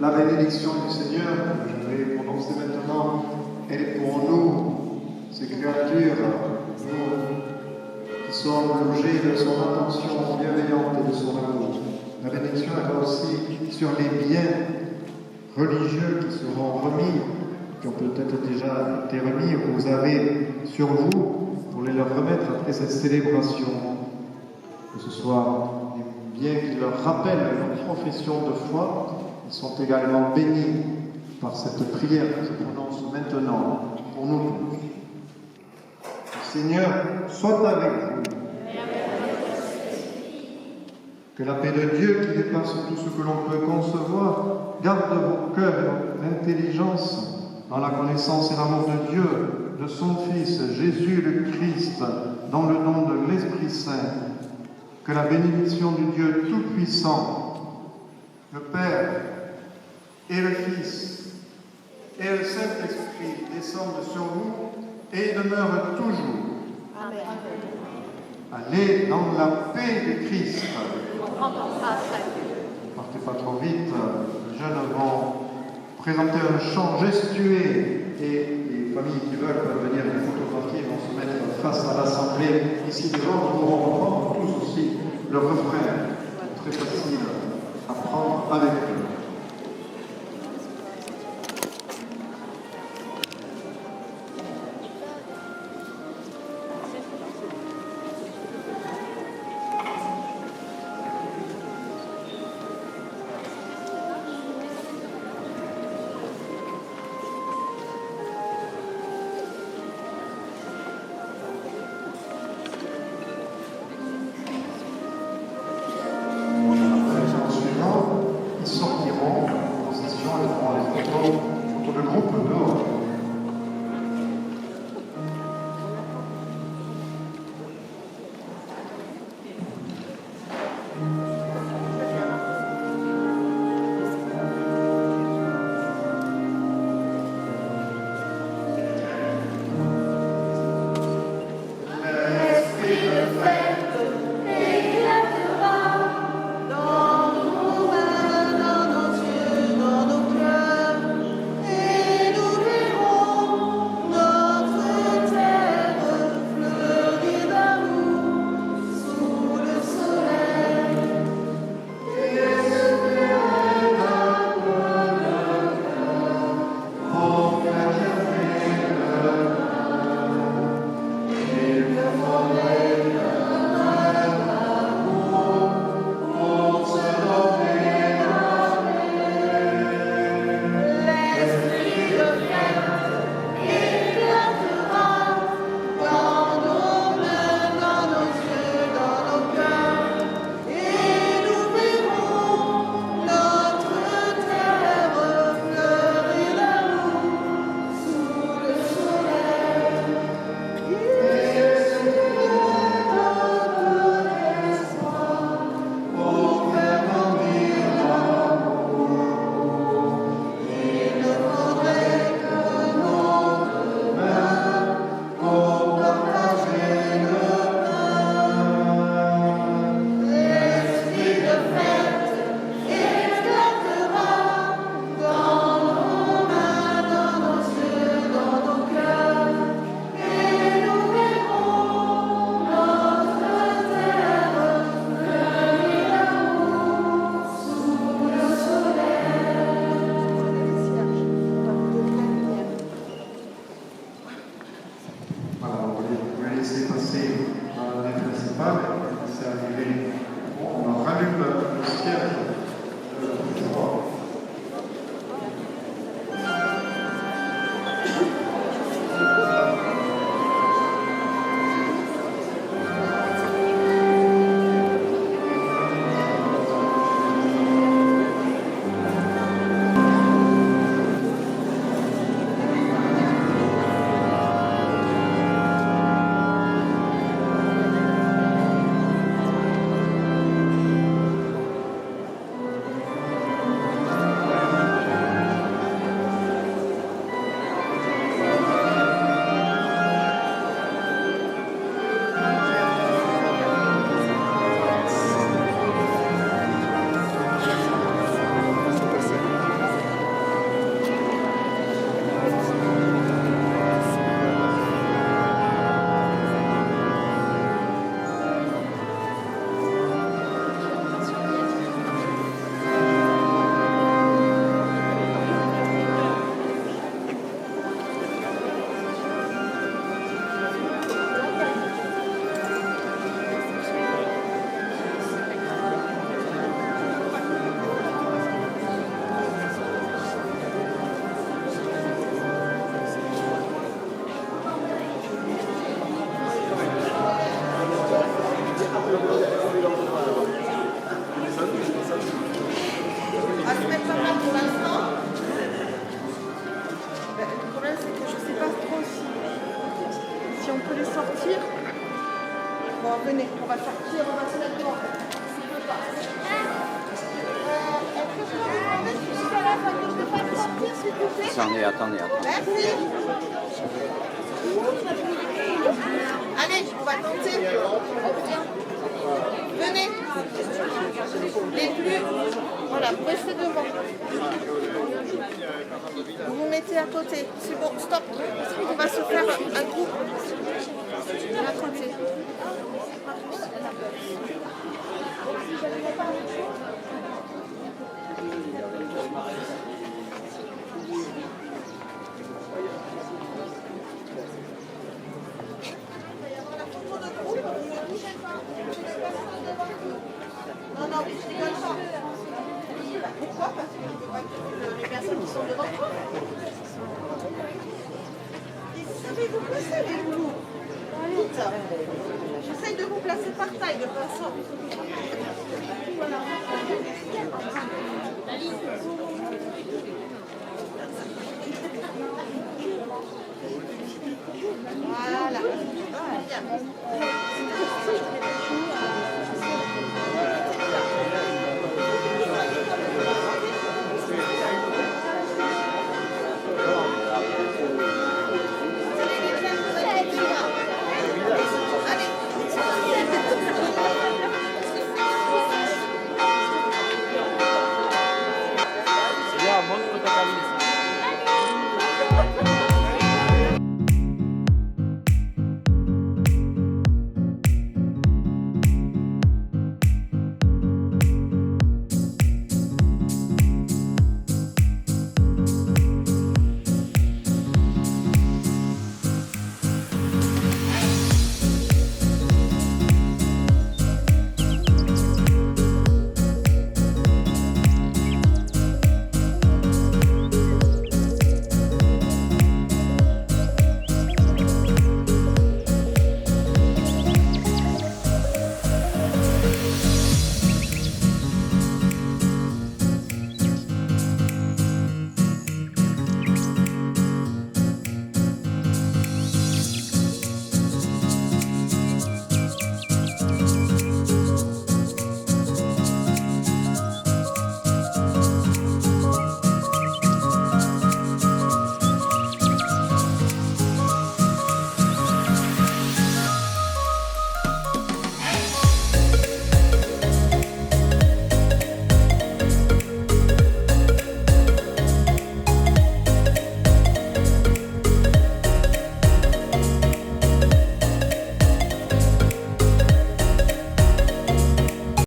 La bénédiction du Seigneur, que je vais prononcer maintenant, elle est pour nous, ces créatures, nous qui sommes l'objet de son attention bienveillante et de son amour. La bénédiction elle va aussi sur les biens religieux qui seront remis, qui ont peut-être déjà été remis, ou que vous avez sur vous, pour les leur remettre après cette célébration, que ce soit des biens qui leur rappellent leur profession de foi. Ils sont également bénis par cette prière que je prononce maintenant pour nous tous. Le Seigneur soit avec vous. Que la paix de Dieu qui dépasse tout ce que l'on peut concevoir garde vos cœurs et votre intelligence dans la connaissance et l'amour de Dieu, de son Fils Jésus le Christ, dans le nom de l'Esprit Saint. Que la bénédiction du Dieu Tout-Puissant, le Père, et le Fils et le Saint-Esprit descendent sur vous et demeurent toujours. Amen. Allez dans la paix de Christ. Ne partez pas trop vite. Les jeunes vont présenter un chant gestué et les familles qui veulent venir les photographier vont se mettre face à l'assemblée. Ici devant, nous pourrons reprendre tous aussi le refrain. Très facile à prendre avec eux. Ils sont laissé passer les principales, et c'est arrivé. On rallume le ciel. Venez, on va sortir, on va se mettre devant. Est-ce que je peux vous demander si je suis à la fin que je ne peux pas sortir, s'il vous plaît? Attendez. Merci. Allez, on va tenter. Venez. Les plus. Voilà, vous restez devant. Vous vous mettez à côté. C'est bon, stop. On va se faire un groupe. À côté. Non, je rigole pas. Pourquoi? Parce que je ne peux pas que les personnes qui sont devant toi. Savez-vous placer les vous? J'essaye de vous placer par taille de façon. Voilà. Voilà.